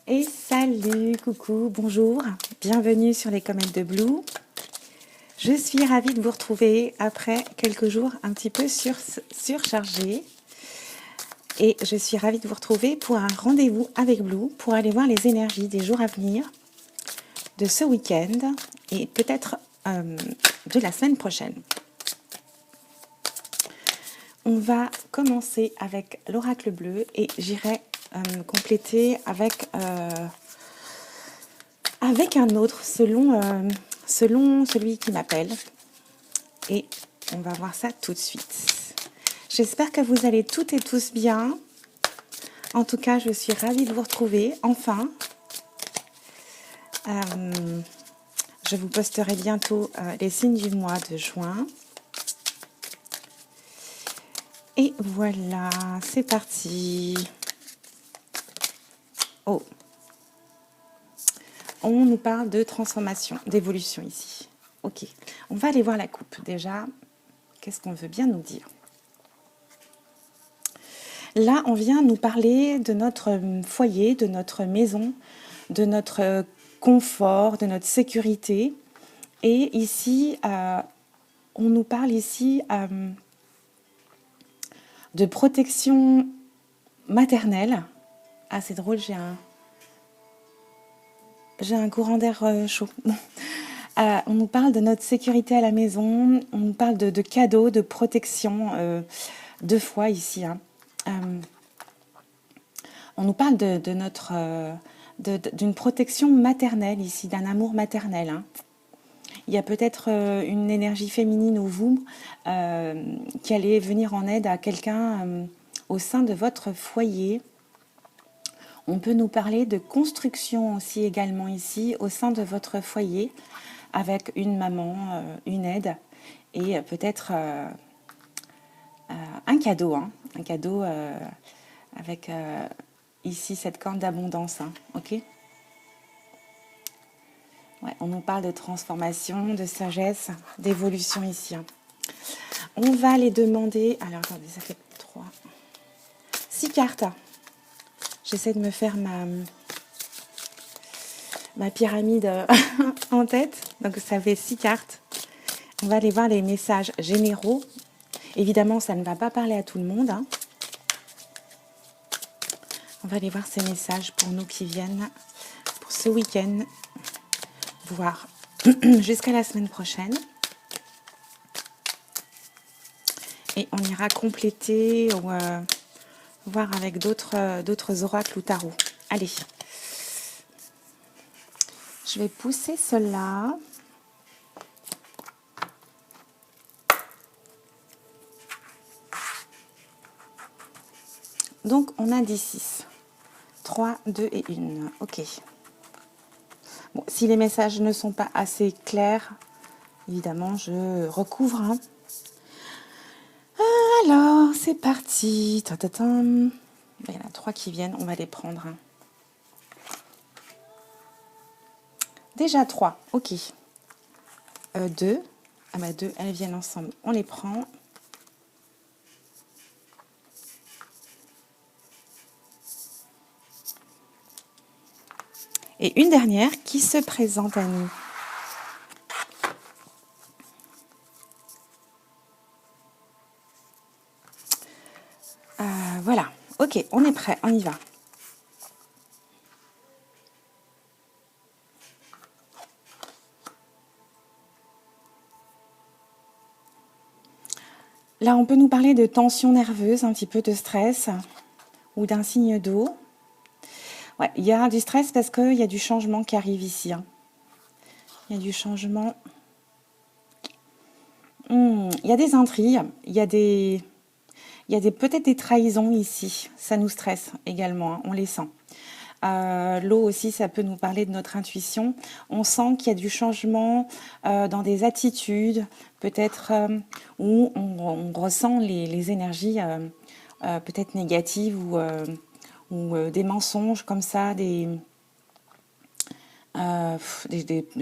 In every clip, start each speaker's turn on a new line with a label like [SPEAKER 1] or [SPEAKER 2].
[SPEAKER 1] Et salut, coucou, bonjour, bienvenue sur les comètes de Blue. Je suis ravie de vous retrouver après quelques jours un petit peu surchargés. Et je suis ravie de vous retrouver pour un rendez-vous avec Blue pour aller voir les énergies des jours à venir, de ce week-end et peut-être de la semaine prochaine. On va commencer avec l'oracle bleu et j'irai compléter avec un autre selon celui qui m'appelle. Et on va voir ça tout de suite. J'espère que vous allez toutes et tous bien. En tout cas, je suis ravie de vous retrouver, enfin. Je vous posterai bientôt les signes du mois de juin. Et voilà, c'est parti. Oh, on nous parle de transformation, d'évolution ici. Ok, on va aller voir la coupe. Déjà, qu'est-ce qu'on veut bien nous dire? Là, on vient nous parler de notre foyer, de notre maison, de notre confort, de notre sécurité. Et ici, on nous parle ici de protection maternelle. Ah, c'est drôle, j'ai un courant d'air chaud. On nous parle de notre sécurité à la maison, on nous parle de cadeaux, de protection, deux fois ici. On nous parle de notre, d'une protection maternelle ici, d'un amour maternel. Il y a peut-être une énergie féminine ou vous qui allait venir en aide à quelqu'un au sein de votre foyer. On peut nous parler de construction aussi également ici au sein de votre foyer avec une maman, une aide et peut-être un cadeau. Un cadeau avec ici cette corne d'abondance. Ok ? Ouais, on nous parle de transformation, de sagesse, d'évolution ici. On va les demander. Alors, attendez, ça fait 3. 6 cartes. J'essaie de me faire ma pyramide en tête. Donc, ça fait 6 cartes. On va aller voir les messages généraux. Évidemment, ça ne va pas parler à tout le monde. On va aller voir ces messages pour nous qui viennent pour ce week-end, voire jusqu'à la semaine prochaine. Et on ira compléter ou voir avec d'autres oracles ou tarots. Allez. Je vais pousser cela. Donc, on a 10-6. 3, 2 et 1. Ok. Bon, si les messages ne sont pas assez clairs, évidemment, je recouvre. Alors, c'est parti. Il y en a 3 qui viennent, on va les prendre. Déjà 3, ok. 2. Ah bah 2, elles viennent ensemble. On les prend. Et une dernière qui se présente à nous. Voilà. Ok, on est prêt, on y va. Là, on peut nous parler de tension nerveuse, un petit peu de stress ou d'un signe d'eau. Ouais, il y a du stress parce qu'il y a du changement qui arrive ici. Il y a du changement. Il y a des intrigues, il y a peut-être des trahisons ici. Ça nous stresse également, on les sent. L'eau aussi, ça peut nous parler de notre intuition. On sent qu'il y a du changement dans des attitudes, peut-être où on ressent les énergies peut-être négatives ou des mensonges comme ça, des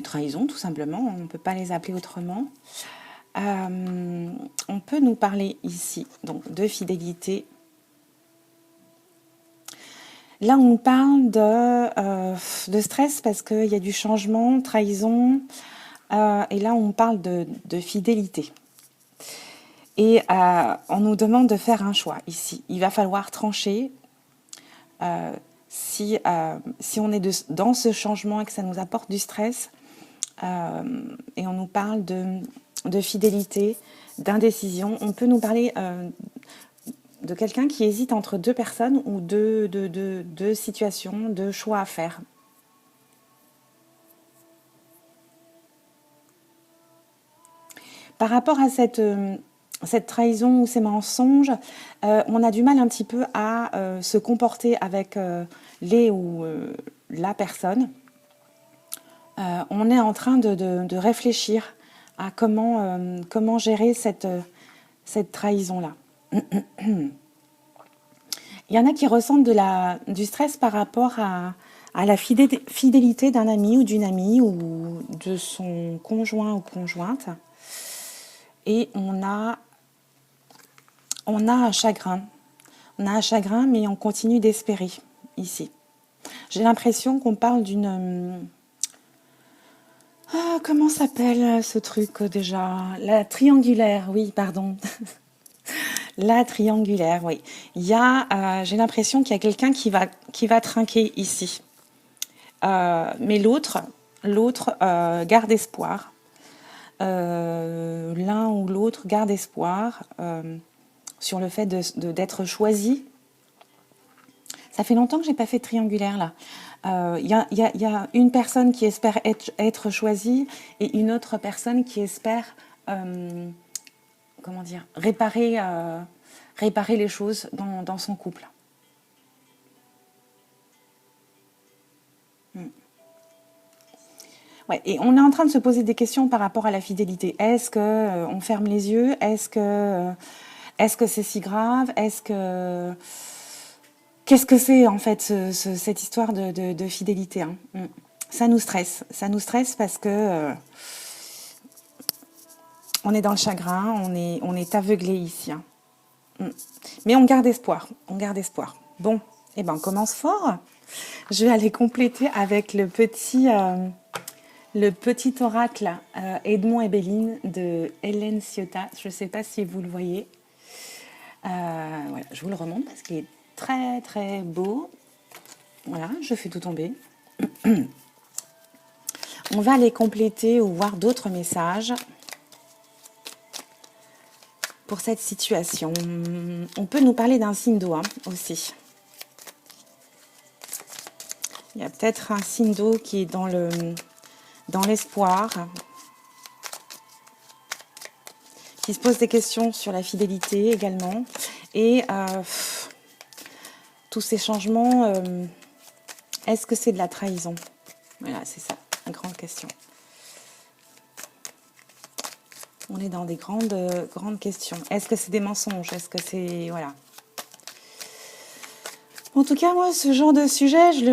[SPEAKER 1] trahisons tout simplement. On ne peut pas les appeler autrement. On peut nous parler ici donc de fidélité. Là, on parle de stress parce qu'il y a du changement, trahison. Et là, on parle de fidélité. Et on nous demande de faire un choix ici. Il va falloir trancher. Si on est dans ce changement et que ça nous apporte du stress, et on nous parle de fidélité, d'indécision, on peut nous parler de quelqu'un qui hésite entre deux personnes ou deux situations, deux choix à faire. Par rapport à cette trahison ou ces mensonges, on a du mal un petit peu à se comporter avec les ou la personne. On est en train de réfléchir à comment gérer cette trahison-là. Il y en a qui ressentent du stress par rapport à la fidélité d'un ami ou d'une amie ou de son conjoint ou conjointe. Et on a un chagrin. On a un chagrin, mais on continue d'espérer ici. J'ai l'impression qu'on parle d'une... comment s'appelle ce truc déjà? La triangulaire, oui, pardon. La triangulaire, oui. J'ai l'impression qu'il y a quelqu'un qui va trinquer ici. Mais l'autre garde espoir. L'un ou l'autre garde espoir sur le fait d'être choisi. Ça fait longtemps que j'ai pas fait de triangulaire là. Il y a une personne qui espère être choisie et une autre personne qui espère réparer les choses dans son couple. Ouais, et on est en train de se poser des questions par rapport à la fidélité. Est-ce que on ferme les yeux? Est-ce que c'est si grave? Qu'est-ce que c'est en fait cette histoire de fidélité, hein? Ça nous stresse parce que on est dans le chagrin, on est aveuglé ici, hein. Mais on garde espoir. Bon, eh ben on commence fort. Je vais aller compléter avec le petit oracle Edmond et Béline de Hélène Ciotat. Je ne sais pas si vous le voyez. Voilà, je vous le remonte parce qu'il est très très beau. Voilà, je fais tout tomber. On va aller compléter ou voir d'autres messages pour cette situation. On peut nous parler d'un signe d'eau aussi. Il y a peut-être un signe d'eau qui est dans l'espoir, qui se pose des questions sur la fidélité également. Et tous ces changements, est-ce que c'est de la trahison? Voilà, c'est ça, la grande question. On est dans des grandes questions. Est-ce que c'est des mensonges? Est-ce que c'est... Voilà. En tout cas, moi, ce genre de sujet, je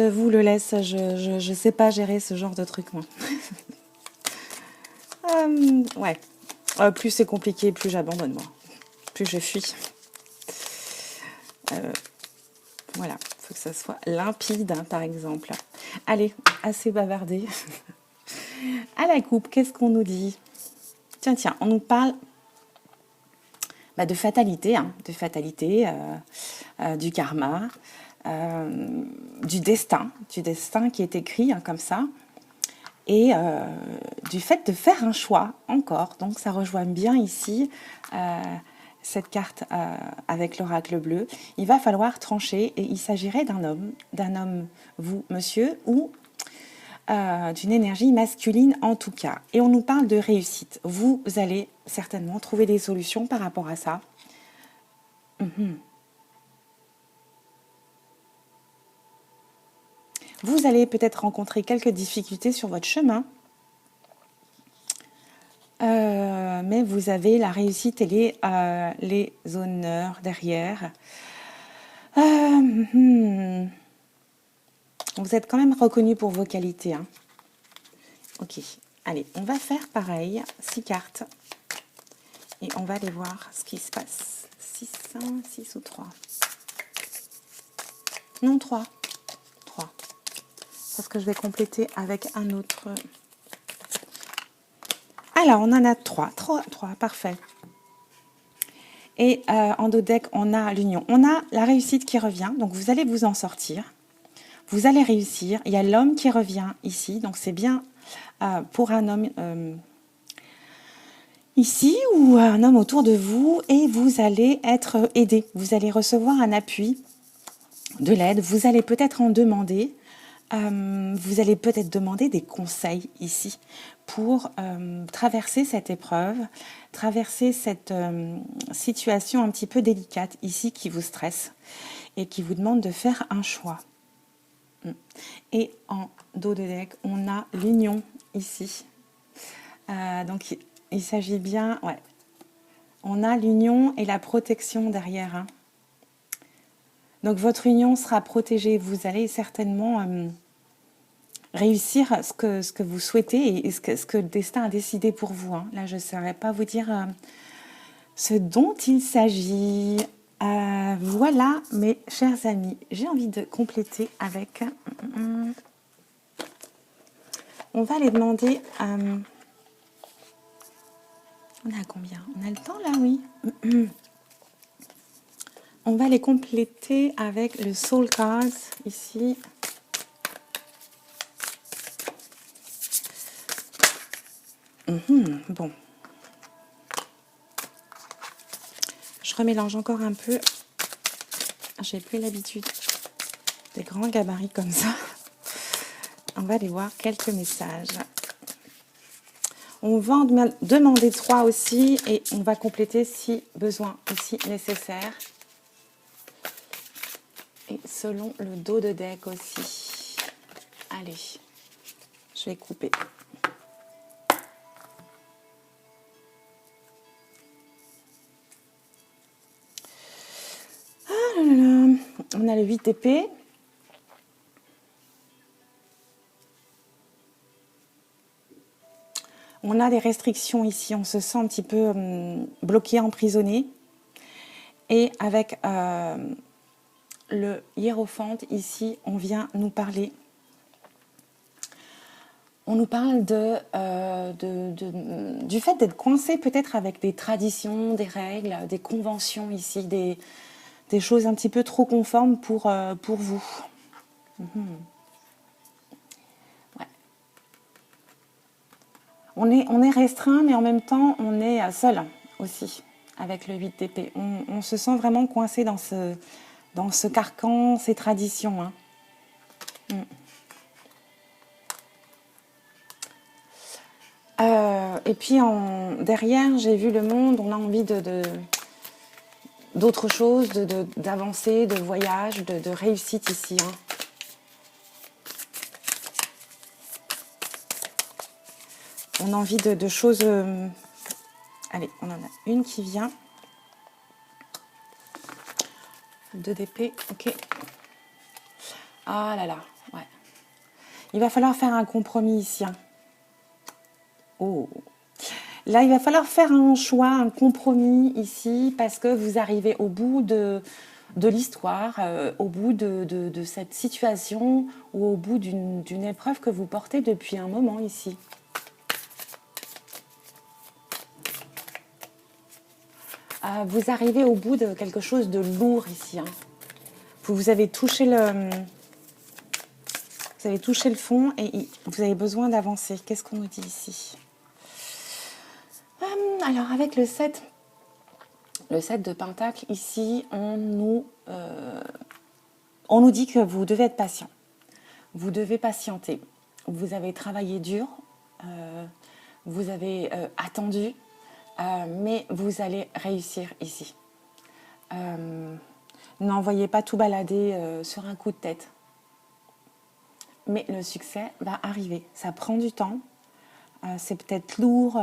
[SPEAKER 1] vous le laisse. Je sais pas gérer ce genre de truc, moi. Ouais. Plus c'est compliqué, plus j'abandonne, moi. Plus je fuis. Voilà. Il faut que ça soit limpide, hein, par exemple. Allez, assez bavardé. À la coupe, qu'est-ce qu'on nous dit? Tiens, on nous parle de fatalité, hein, du karma, du destin qui est écrit, hein, comme ça, et du fait de faire un choix encore. Donc ça rejoint bien ici cette carte avec l'oracle bleu. Il va falloir trancher et il s'agirait d'un homme, vous, monsieur, ou d'une énergie masculine en tout cas. Et on nous parle de réussite. Vous allez certainement trouver des solutions par rapport à ça. Vous allez peut-être rencontrer quelques difficultés sur votre chemin. Mais vous avez la réussite et les honneurs derrière. Vous êtes quand même reconnu pour vos qualités, hein. Ok, allez, on va faire pareil, 6 cartes. Et on va aller voir ce qui se passe. 6 ou 3. Non, 3. 3. Parce que je vais compléter avec un autre. Alors, on en a 3. 3, parfait. Et en dos de deck, on a l'union. On a la réussite qui revient. Donc, vous allez vous en sortir. Vous allez réussir. Il y a l'homme qui revient ici. Donc, c'est bien pour un homme ici ou un homme autour de vous. Et vous allez être aidé. Vous allez recevoir un appui, de l'aide. Vous allez peut-être en demander. Vous allez peut-être demander des conseils ici pour traverser cette épreuve, traverser cette situation un petit peu délicate ici qui vous stresse et qui vous demande de faire un choix. Et en dos de deck, on a l'union ici. Donc il s'agit bien, ouais, on a l'union et la protection derrière. Hein. Donc votre union sera protégée. Vous allez certainement réussir ce que vous souhaitez et ce que le destin a décidé pour vous. Hein. Là, je ne saurais pas vous dire ce dont il s'agit. Voilà, mes chers amis, j'ai envie de compléter avec... on va les demander... on a combien? On a le temps là, oui. On va les compléter avec le Soul Cards ici. Bon. Je remélange encore un peu. J'ai plus l'habitude des grands gabarits comme ça. On va aller voir quelques messages. On va en demander 3 aussi et on va compléter si besoin, si nécessaire. Et selon le dos de deck aussi. Allez, je vais couper. Ah là là, on a le 8 d'épée. On a des restrictions ici, on se sent un petit peu bloqué, emprisonné. Et avec le hiérophante, ici, on vient nous parler. On nous parle du fait d'être coincé peut-être avec des traditions, des règles, des conventions ici, des choses un petit peu trop conformes pour vous. Ouais. On est restreint, mais en même temps, on est seul aussi avec le 8 d'épée. On se sent vraiment coincé dans ce carcan, ces traditions. Hein. Et puis derrière, j'ai vu le monde, on a envie d'autre chose, d'avancer, de voyage, de réussite ici. Hein. On a envie de choses... Allez, on en a une qui vient. 2 d'épée, ok. Ah là là, ouais. Il va falloir faire un compromis ici. Hein. Oh. Là, il va falloir faire un choix, un compromis ici, parce que vous arrivez au bout de l'histoire, au bout de cette situation ou au bout d'une épreuve que vous portez depuis un moment ici. Vous arrivez au bout de quelque chose de lourd ici. Hein. Vous avez touché le fond et vous avez besoin d'avancer. Qu'est-ce qu'on nous dit ici? Alors avec le 7 de Pentacle, ici, on nous dit que vous devez être patient. Vous devez patienter. Vous avez travaillé dur, vous avez attendu, mais vous allez réussir ici. N'envoyez pas tout balader sur un coup de tête. Mais le succès va arriver. Ça prend du temps. C'est peut-être lourd,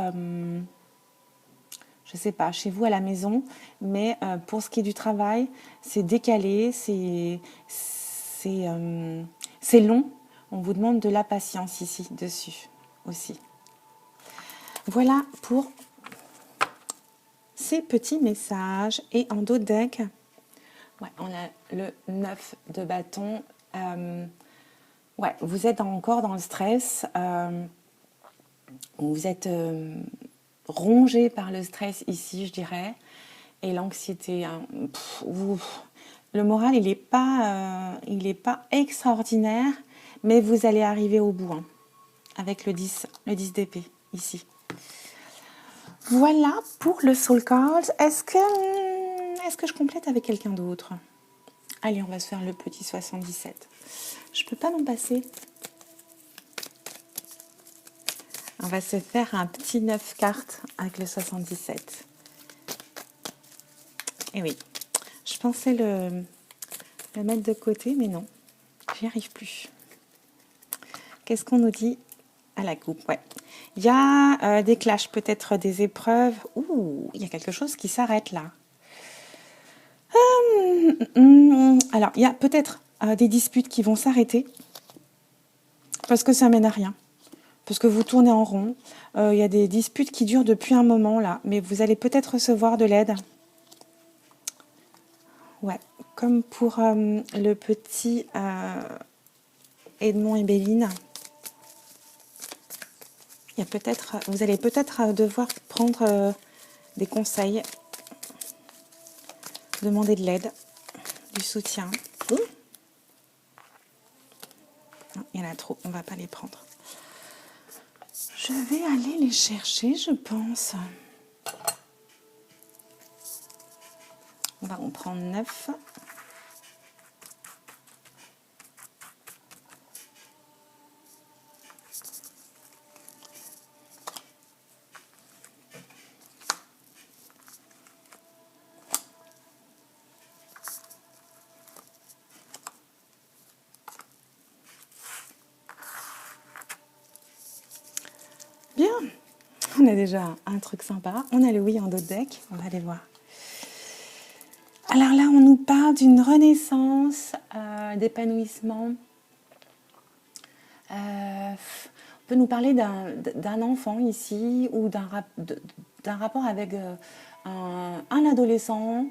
[SPEAKER 1] je ne sais pas, chez vous à la maison. Mais pour ce qui est du travail, c'est décalé, c'est long. On vous demande de la patience ici, dessus aussi. Voilà pour ces petits messages. Et en dos de deck, Ouais, on a le 9 de bâton. Ouais, vous êtes encore dans le stress. Vous êtes rongé par le stress ici, je dirais, et l'anxiété. Hein. Le moral, il est pas extraordinaire, mais vous allez arriver au bout hein, avec le 10 d'épée ici. Voilà pour le Soul Cards. Est-ce que je complète avec quelqu'un d'autre? Allez, on va se faire le petit 77. Je peux pas m'en passer. On va se faire un petit 9 cartes avec le 77. Et oui, je pensais le mettre de côté, mais non, j'y arrive plus. Qu'est-ce qu'on nous dit à la coupe? Ouais. Il y a des clashs, peut-être des épreuves. Ouh, il y a quelque chose qui s'arrête là. Alors, il y a peut-être des disputes qui vont s'arrêter parce que ça mène à rien. Parce que vous tournez en rond. Il y a des disputes qui durent depuis un moment là, mais vous allez peut-être recevoir de l'aide. Ouais, comme pour le petit Edmond et Béline. Vous allez peut-être devoir prendre des conseils, demander de l'aide, du soutien. Ouh. Non, il y en a trop, on ne va pas les prendre. Je vais aller les chercher, je pense. On va en prendre 9. Bien, on a déjà un truc sympa. On a le oui en dos de deck, on va aller voir. Alors là, on nous parle d'une renaissance, d'épanouissement. On peut nous parler d'un enfant ici ou d'un rapport avec un adolescent.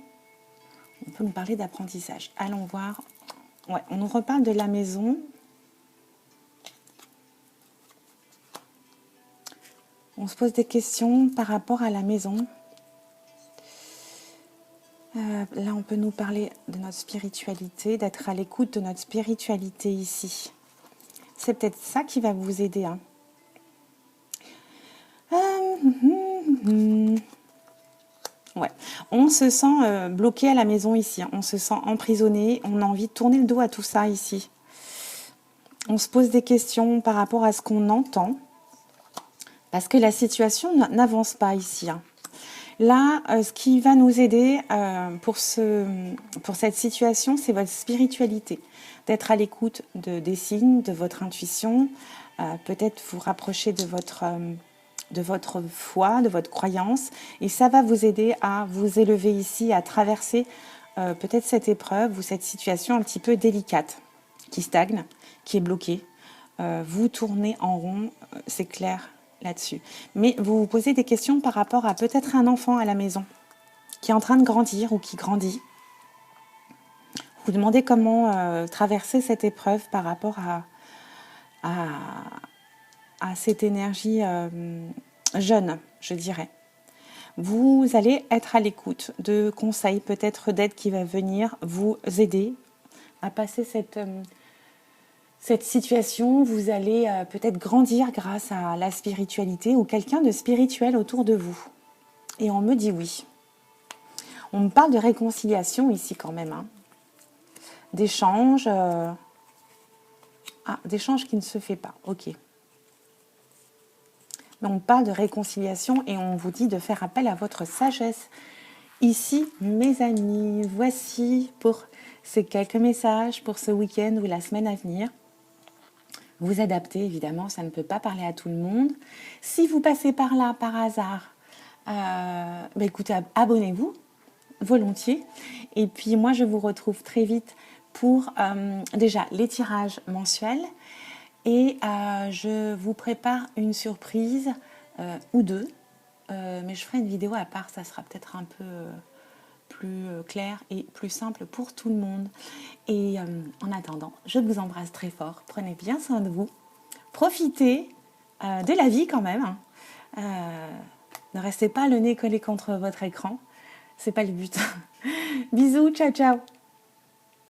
[SPEAKER 1] On peut nous parler d'apprentissage. Allons voir. Ouais, on nous reparle de la maison. On se pose des questions par rapport à la maison. Là, on peut nous parler de notre spiritualité, d'être à l'écoute de notre spiritualité ici. C'est peut-être ça qui va vous aider. Hein. Ouais. On se sent bloqué à la maison ici. Hein. On se sent emprisonné. On a envie de tourner le dos à tout ça ici. On se pose des questions par rapport à ce qu'on entend. Parce que la situation n'avance pas ici. Hein. Là, ce qui va nous aider pour cette situation, c'est votre spiritualité. D'être à l'écoute des signes, de votre intuition, peut-être vous rapprocher de votre foi, de votre croyance. Et ça va vous aider à vous élever ici, à traverser peut-être cette épreuve ou cette situation un petit peu délicate, qui stagne, qui est bloquée. Vous tournez en rond, c'est clair là-dessus. Mais vous vous posez des questions par rapport à peut-être un enfant à la maison qui est en train de grandir ou qui grandit. Vous demandez comment traverser cette épreuve par rapport à cette énergie jeune, je dirais. Vous allez être à l'écoute de conseils, peut-être d'aide qui va venir vous aider à passer cette situation. Vous allez peut-être grandir grâce à la spiritualité ou quelqu'un de spirituel autour de vous. Et on me dit oui. On me parle de réconciliation ici quand même. Hein. D'échange. D'échange qui ne se fait pas. Ok. Mais on parle de réconciliation et on vous dit de faire appel à votre sagesse. Ici, mes amis, voici pour ces quelques messages pour ce week-end ou la semaine à venir. Vous adaptez, évidemment, ça ne peut pas parler à tout le monde. Si vous passez par là, par hasard, écoutez, abonnez-vous, volontiers. Et puis, moi, je vous retrouve très vite pour, déjà, les tirages mensuels. Et je vous prépare une surprise ou deux. Mais je ferai une vidéo à part, ça sera peut-être un peu plus clair et plus simple pour tout le monde. Et en attendant, je vous embrasse très fort. Prenez bien soin de vous. Profitez de la vie quand même. Ne restez pas le nez collé contre votre écran. C'est pas le but. Bisous, ciao ciao.